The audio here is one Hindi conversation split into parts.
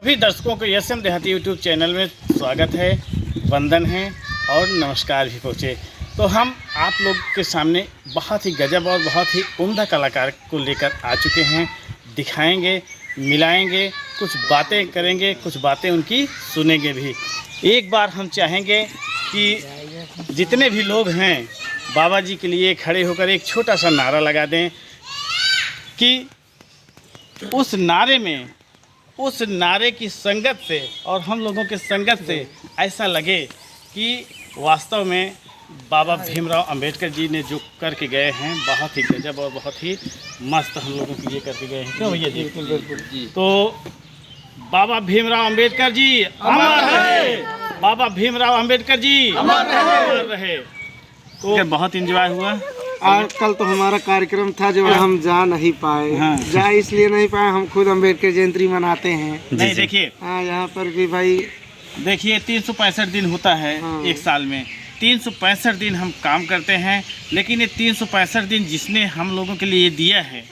सभी दर्शकों को एस एम देहाती यूट्यूब चैनल में स्वागत है, वंदन है और नमस्कार भी पहुँचे। तो हम आप लोग के सामने बहुत ही गजब और बहुत ही उम्दा कलाकार को लेकर आ चुके हैं। दिखाएंगे, मिलाएंगे, कुछ बातें करेंगे, कुछ बातें उनकी सुनेंगे भी। एक बार हम चाहेंगे कि जितने भी लोग हैं बाबा जी के लिए खड़े होकर एक छोटा सा नारा लगा दें कि उस नारे की संगत से और हम लोगों के संगत से ऐसा लगे कि वास्तव में बाबा भीमराव अंबेडकर जी ने जो करके गए हैं बहुत ही गजब और बहुत ही मस्त हम लोगों के लिए करके गए हैं। क्यों भैया जी? बिल्कुल जी। तो बाबा भीमराव अंबेडकर जी अमर रहे, बाबा भीमराव अंबेडकर जी अमर रहे। तो बहुत एंजॉय हुआ। और कल तो हमारा कार्यक्रम था जो हम जा नहीं पाए। जा इसलिए नहीं पाए, हम खुद अम्बेडकर जयंती मनाते हैं। नहीं देखिए, हाँ यहाँ पर भी भाई देखिए 365 दिन होता है एक साल में। 365 दिन हम काम करते हैं, लेकिन ये 365 दिन जिसने हम लोगों के लिए दिया है,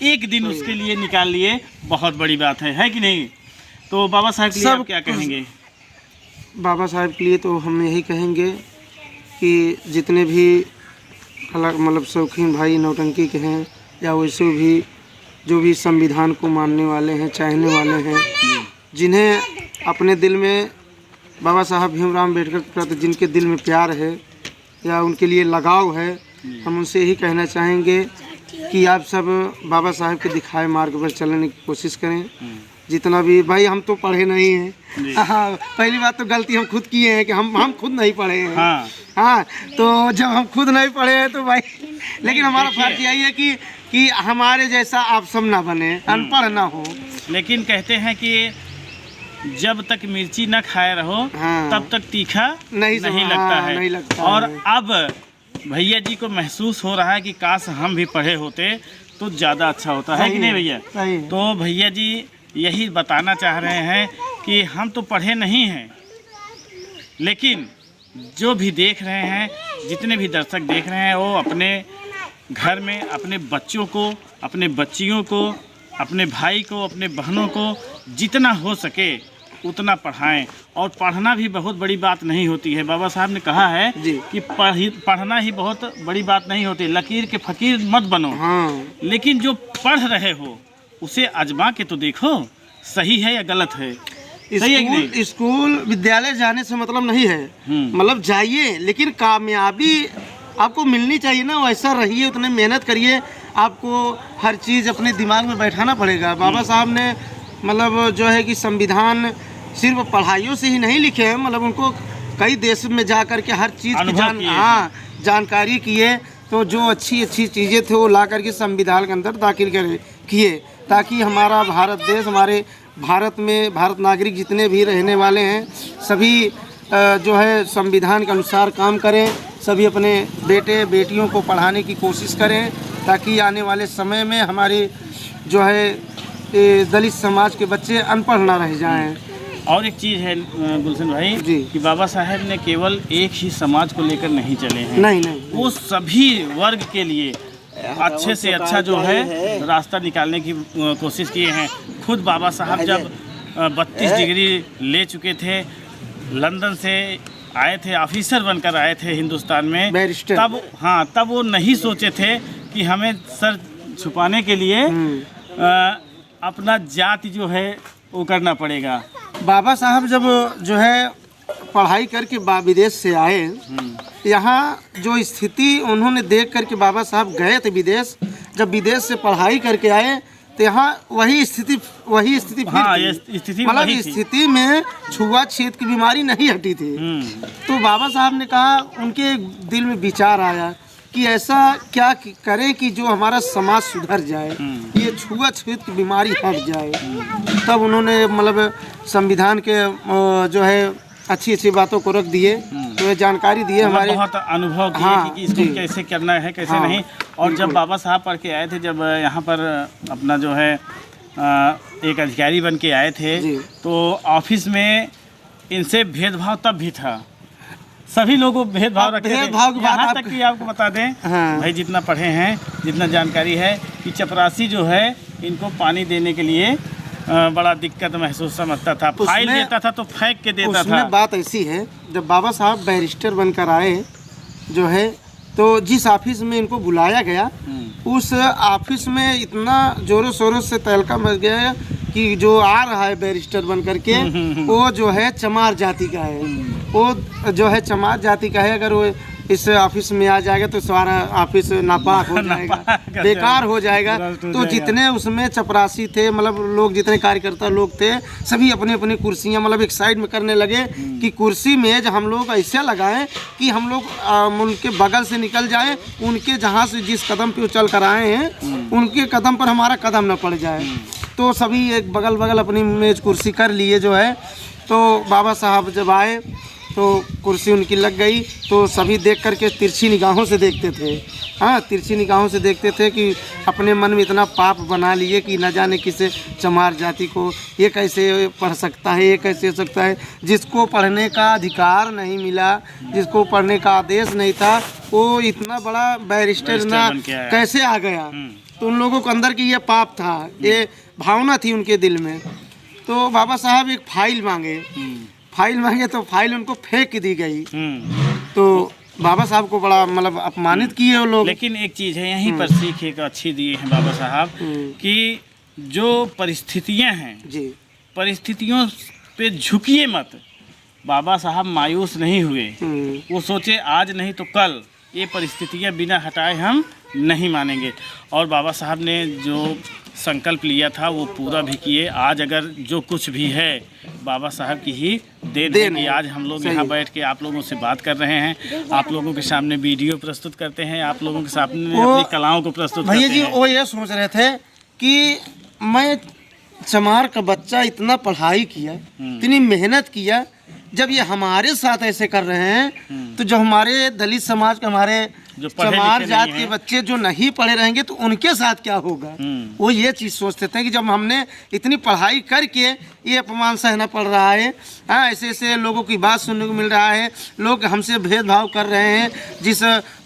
एक दिन उसके लिए निकाल लिए, बहुत बड़ी बात है कि नहीं? तो बाबा साहब के लिए आप क्या कहेंगे? बाबा साहब के लिए तो हम यही कहेंगे कि जितने भी मतलब शौकीन भाई नौटंकी के हैं या वैसे भी जो भी संविधान को मानने वाले हैं, चाहने वाले हैं, जिन्हें अपने दिल में बाबा साहब भीमराव अम्बेडकर के प्रति जिनके दिल में प्यार है या उनके लिए लगाव है, हम उनसे यही कहना चाहेंगे कि आप सब बाबा साहब के दिखाए मार्ग पर चलने की कोशिश करें। जितना भी भाई, हम तो पढ़े नहीं हैं। हाँ, पहली बात तो गलती हम खुद किए हैं कि हम खुद नहीं पढ़े हैं। हाँ, तो जब हम खुद नहीं पढ़े हैं तो भाई, लेकिन हमारा फर्ज यही है कि हमारे जैसा आप सब ना बने, अनपढ़ ना हो। लेकिन कहते हैं कि जब तक मिर्ची न खाए रहो तब तक तीखा नहीं लगता है। नहीं लगता और है। अब भैया जी को महसूस हो रहा है कि काश हम भी पढ़े होते तो ज़्यादा अच्छा होता है कि नहीं भैया? तो भैया जी यही बताना चाह रहे हैं कि हम तो पढ़े नहीं हैं, लेकिन जो भी देख रहे हैं, जितने भी दर्शक देख रहे हैं, वो अपने घर में अपने बच्चों को, अपने बच्चियों को, अपने भाई को, अपने बहनों को जितना हो सके उतना पढ़ाएं। और पढ़ना भी बहुत बड़ी बात नहीं होती है। बाबा साहब ने कहा है कि पढ़ना ही बहुत बड़ी बात नहीं होती, लकीर के फ़कीर मत बनो। लेकिन जो पढ़ रहे हो उसे आजमा के तो देखो, सही है या गलत है। स्कूल विद्यालय जाने से मतलब नहीं है, मतलब जाइए, लेकिन कामयाबी आपको मिलनी चाहिए ना, वैसा रहिए, उतने मेहनत करिए। आपको हर चीज़ अपने दिमाग में बैठाना पड़ेगा। बाबा साहब ने मतलब जो है कि संविधान सिर्फ पढ़ाइयों से ही नहीं लिखे हैं, मतलब उनको कई देश में जा कर के हर चीज़ की जानकारी किए। तो जो अच्छी चीज़ें थे वो ला करके संविधान के अंदर दाखिल किए, ताकि हमारा भारत देश, हमारे भारत में भारत नागरिक जितने भी रहने वाले हैं सभी जो है संविधान के अनुसार काम करें। सभी अपने बेटे बेटियों को पढ़ाने की कोशिश करें, ताकि आने वाले समय में हमारे जो है दलित समाज के बच्चे अनपढ़ ना रह जाएं। और एक चीज़ है गुलशन भाई कि बाबा साहब ने केवल एक ही समाज को लेकर नहीं चले हैं। नहीं, वो सभी वर्ग के लिए अच्छे से अच्छा जो है रास्ता निकालने की कोशिश किए हैं। खुद बाबा साहब जब 32 डिग्री ले चुके थे, लंदन से आए थे, ऑफिसर बनकर आए थे हिंदुस्तान में, तब वो नहीं सोचे थे कि हमें सर छुपाने के लिए अपना जाति जो है वो करना पड़ेगा। बाबा साहब जब जो है पढ़ाई करके विदेश से आए, यहाँ जो स्थिति उन्होंने देख करके बाबा साहब गए थे विदेश, जब विदेश से पढ़ाई करके आए तो यहाँ वही स्थिति मतलब स्थिति में छुआछूत की बीमारी नहीं हटी थी। तो बाबा साहब ने कहा, उनके दिल में विचार आया कि ऐसा क्या करें कि जो हमारा समाज सुधर जाए, ये छुआछूत की बीमारी हट जाए। तब उन्होंने मतलब संविधान के जो है अच्छी बातों को रख दिए, तो ये जानकारी दिए, हमारे बहुत अनुभव किए कि इसको कैसे करना है, कैसे नहीं। और जब बाबा साहब पढ़ के आए थे, जब यहाँ पर अपना जो है एक अधिकारी बन के आए थे, तो ऑफिस में इनसे भेदभाव तब भी था। सभी लोगों को भेदभाव रखते थे। यहाँ तक कि आपको बता दें भाई, जितना पढ़े हैं, जितना जानकारी है कि चपरासी जो है इनको पानी देने के लिए बड़ा दिक्कत महसूस समझता था, फाइल देता था तो फेंक के देता था। उसमें बात ऐसी है, जब बाबा साहब बैरिस्टर बनकर आए जो है, तो जिस ऑफिस में इनको बुलाया गया उस ऑफिस में इतना जोरों शोरों से तहलका मच गया कि जो आ रहा है बैरिस्टर बन करके वो जो है चमार जाति का है, वो जो है चमार जाति का है। अगर वो इस ऑफिस में आ जाएगा तो सारा ऑफिस नापाक हो जाएगा, बेकार हो जाएगा। तो जितने उसमें चपरासी थे, मतलब लोग जितने कार्यकर्ता लोग थे, सभी अपनी अपनी कुर्सियां मतलब एक साइड में करने लगे कि कुर्सी मेज हम लोग ऐसे लगाएं कि हम लोग उनके बगल से निकल जाएं, उनके जहां से जिस कदम पे वो चल कर आए हैं उनके कदम पर हमारा कदम न पड़ जाए। तो सभी एक बगल बगल अपनी मेज कुर्सी कर लिए जो है। तो बाबा साहब जब आए तो कुर्सी उनकी लग गई, तो सभी देख कर के तिरछी निगाहों से देखते थे। हाँ, तिरछी निगाहों से देखते थे कि अपने मन में इतना पाप बना लिए कि न जाने किसे चमार जाति को ये कैसे पढ़ सकता है, ये कैसे हो सकता है। जिसको पढ़ने का अधिकार नहीं मिला, जिसको पढ़ने का आदेश नहीं था, वो इतना बड़ा बैरिस्टर ना कैसे आ गया। तो उन लोगों के अंदर की ये पाप था, ये भावना थी उनके दिल में। तो बाबा साहब एक फाइल मांगे तो फाइल उनको फेंक दी गई। तो बाबा साहब को बड़ा मतलब अपमानित किए वो लोग। लेकिन एक चीज़ है, यहीं पर सीख एक अच्छी दिए हैं बाबा साहब कि जो परिस्थितियां हैं जी, परिस्थितियों पे झुकिए मत। बाबा साहब मायूस नहीं हुए, वो सोचे आज नहीं तो कल ये परिस्थितियां बिना हटाए हम नहीं मानेंगे। और बाबा साहब ने जो संकल्प लिया था वो पूरा भी किए। आज अगर जो कुछ भी है बाबा साहब की ही देन है कि आज हम लोग यहाँ बैठ के आप लोगों से बात कर रहे हैं, आप लोगों के सामने वीडियो प्रस्तुत करते हैं, आप लोगों के सामने अपनी कलाओं को प्रस्तुत करते हैं। भैया जी वो ये सोच रहे थे कि मैं चमार का बच्चा इतना पढ़ाई किया, इतनी मेहनत किया, जब ये हमारे साथ ऐसे कर रहे हैं तो जो हमारे दलित समाज के, हमारे जो चमार जात के बच्चे जो नहीं पढ़े रहेंगे तो उनके साथ क्या होगा। वो ये चीज़ सोचते थे कि जब हमने इतनी पढ़ाई करके ये अपमान सहना पड़ रहा है, हाँ, ऐसे ऐसे लोगों की बात सुनने को मिल रहा है, लोग हमसे भेदभाव कर रहे हैं, जिस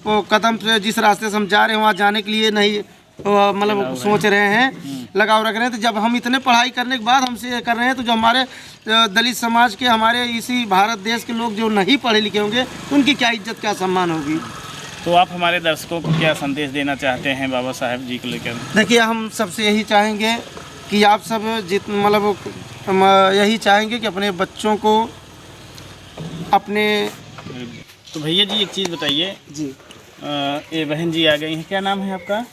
कदम से जिस रास्ते से हम जा रहे हैं वहाँ जाने के लिए नहीं मतलब सोच रहे हैं, लगाव रख रहे हैं। तो जब हम इतने पढ़ाई करने के बाद हमसे कर रहे हैं तो जो हमारे दलित समाज के, हमारे इसी भारत देश के लोग जो नहीं पढ़े लिखे होंगे उनकी क्या इज्जत, क्या सम्मान होगी। तो आप हमारे दर्शकों को क्या संदेश देना चाहते हैं बाबा साहब जी को लेकर? देखिए, हम सबसे यही चाहेंगे कि आप सब मतलब हम यही चाहेंगे कि अपने बच्चों को अपने। तो भैया जी एक चीज़ बताइए जी, ये बहन जी आ गई हैं, क्या नाम है आपका?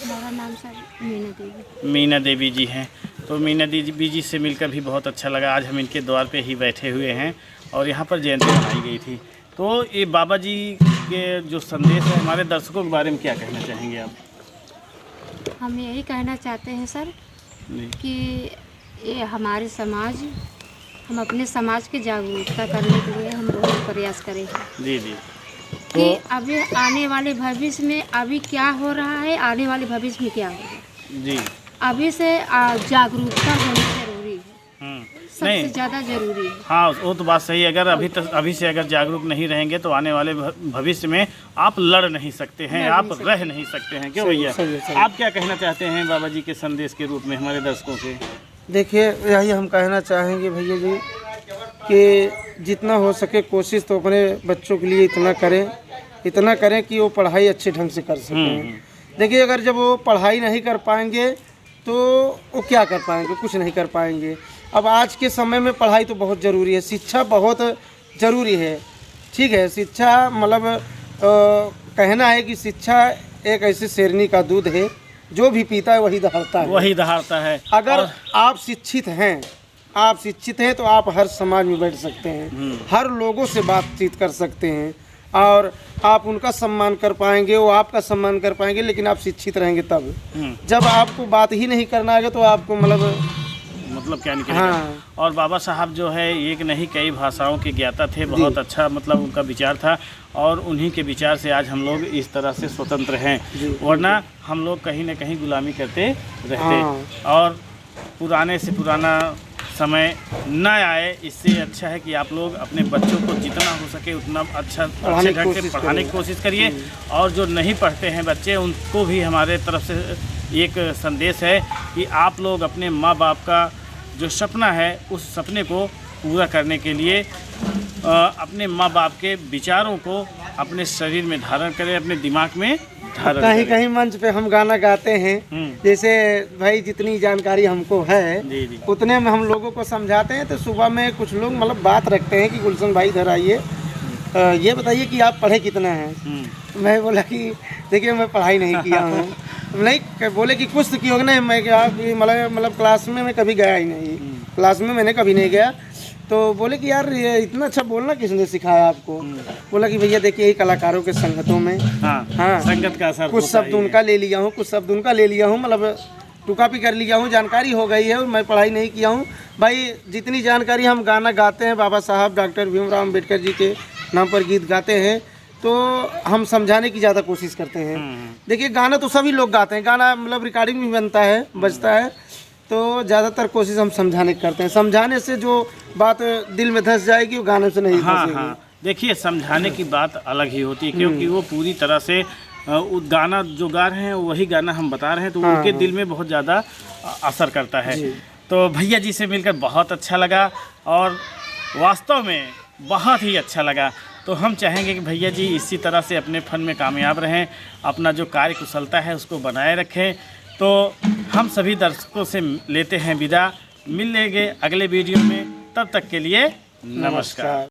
मेरा नाम सर मीना देवी। मीना देवी जी हैं। तो मीना देवी जी से मिलकर भी बहुत अच्छा लगा। आज हम इनके द्वार पे ही बैठे हुए हैं और यहाँ पर जयंती मनाई गई थी। तो ये बाबा जी के जो संदेश है हमारे दर्शकों के बारे में क्या कहना चाहेंगे आप? हम यही कहना चाहते हैं सर कि ये हमारे समाज, हम अपने समाज की जागरूकता करने के लिए हम बहुत प्रयास करेंगे। जी जी। कि अभी आने वाले भविष्य में अभी क्या हो रहा है, आने वाले भविष्य में क्या होगा जी, अभी से जागरूकता होनी जरूरी है, सबसे ज़्यादा जरूरी है। हाँ, वो तो बात सही है। अगर अभी से अगर जागरूक नहीं रहेंगे तो आने वाले भविष्य में आप लड़ नहीं सकते हैं, आप रह नहीं सकते हैं। क्यों भैया, आप क्या कहना चाहते हैं बाबा जी के संदेश के रूप में हमारे दर्शकों से? देखिए, यही हम कहना चाहेंगे भैया जी कि जितना हो सके कोशिश तो अपने बच्चों के लिए इतना करें कि वो पढ़ाई अच्छे ढंग से कर सकें। देखिए, अगर जब वो पढ़ाई नहीं कर पाएंगे तो वो क्या कर पाएंगे, कुछ नहीं कर पाएंगे। अब आज के समय में पढ़ाई तो बहुत ज़रूरी है, शिक्षा बहुत ज़रूरी है। ठीक है, शिक्षा मतलब कहना है कि शिक्षा एक ऐसी शेरनी का दूध है, जो भी पीता है वही दहाड़ता है। अगर आप शिक्षित हैं तो आप हर समाज में बैठ सकते हैं, हर लोगों से बातचीत कर सकते हैं और आप उनका सम्मान कर पाएंगे, वो आपका सम्मान कर पाएंगे। लेकिन आप शिक्षित रहेंगे तब, जब आपको बात ही नहीं करना आएगा तो आपको मतलब क्या निकलेगा। हाँ। और बाबा साहब जो है एक नहीं कई भाषाओं के ज्ञाता थे, बहुत अच्छा मतलब उनका विचार था और उन्हीं के विचार से आज हम लोग इस तरह से स्वतंत्र हैं, वरना हम लोग कहीं न कहीं गुलामी करते रहते। हाँ। और पुराने से पुराना समय न आए, इससे अच्छा है कि आप लोग अपने बच्चों को जितना हो सके उतना अच्छे ढंग से पढ़ाने की कोशिश करिए। और जो नहीं पढ़ते हैं बच्चे, उनको भी हमारे तरफ से एक संदेश है कि आप लोग अपने माँ बाप का जो सपना है उस सपने को पूरा करने के लिए अपने माँ बाप के विचारों को अपने शरीर में धारण करें, अपने दिमाग में धारण कहीं करें। कहीं मंच पे हम गाना गाते हैं, जैसे भाई जितनी जानकारी हमको है जी जी। उतने में हम लोगों को समझाते हैं। तो सुबह में कुछ लोग मतलब बात रखते हैं कि गुलशन भाई इधर आइए, ये बताइए कि आप पढ़े कितना हैं। मैं बोला कि देखिए मैं पढ़ाई नहीं किया हूँ। नहीं, बोले कि कुछ तो किया होगा। नहीं, मैं क्या मतलब क्लास में मैं कभी गया ही नहीं, क्लास में मैंने कभी नहीं गया। तो बोले कि यार ये इतना अच्छा बोलना किसने सिखाया आपको। बोला कि भैया देखिए यही कलाकारों के संगतों में हाँ, संगत का असर कुछ शब्द उनका ले लिया हूँ, कुछ शब्द उनका ले लिया हूँ, मतलब टू कॉपी कर लिया हूँ, जानकारी हो गई है और मैं पढ़ाई नहीं किया हूँ। भाई जितनी जानकारी हम गाना गाते हैं, बाबा साहब डॉक्टर भीमराव अम्बेडकर जी के नाम पर गीत गाते हैं, तो हम समझाने की ज़्यादा कोशिश करते हैं। देखिए गाना तो सभी लोग गाते हैं, गाना मतलब रिकॉर्डिंग भी बनता है, बजता है, तो ज़्यादातर कोशिश हम समझाने की करते हैं। समझाने से जो बात दिल में धंस जाएगी वो गाने से नहीं धंसेगी। हाँ, देखिए समझाने की बात अलग ही होती है, क्योंकि वो पूरी तरह से गाना जो गा रहे हैं वही गाना हम बता रहे हैं, तो उनके दिल में बहुत ज़्यादा असर करता है। तो भैया जी से मिलकर बहुत अच्छा लगा और वास्तव में बहुत ही अच्छा लगा। तो हम चाहेंगे कि भैया जी इसी तरह से अपने फन में कामयाब रहें, अपना जो कार्य कुशलता है उसको बनाए रखें। तो हम सभी दर्शकों से लेते हैं विदा, मिलेंगे अगले वीडियो में, तब तक के लिए नमस्कार।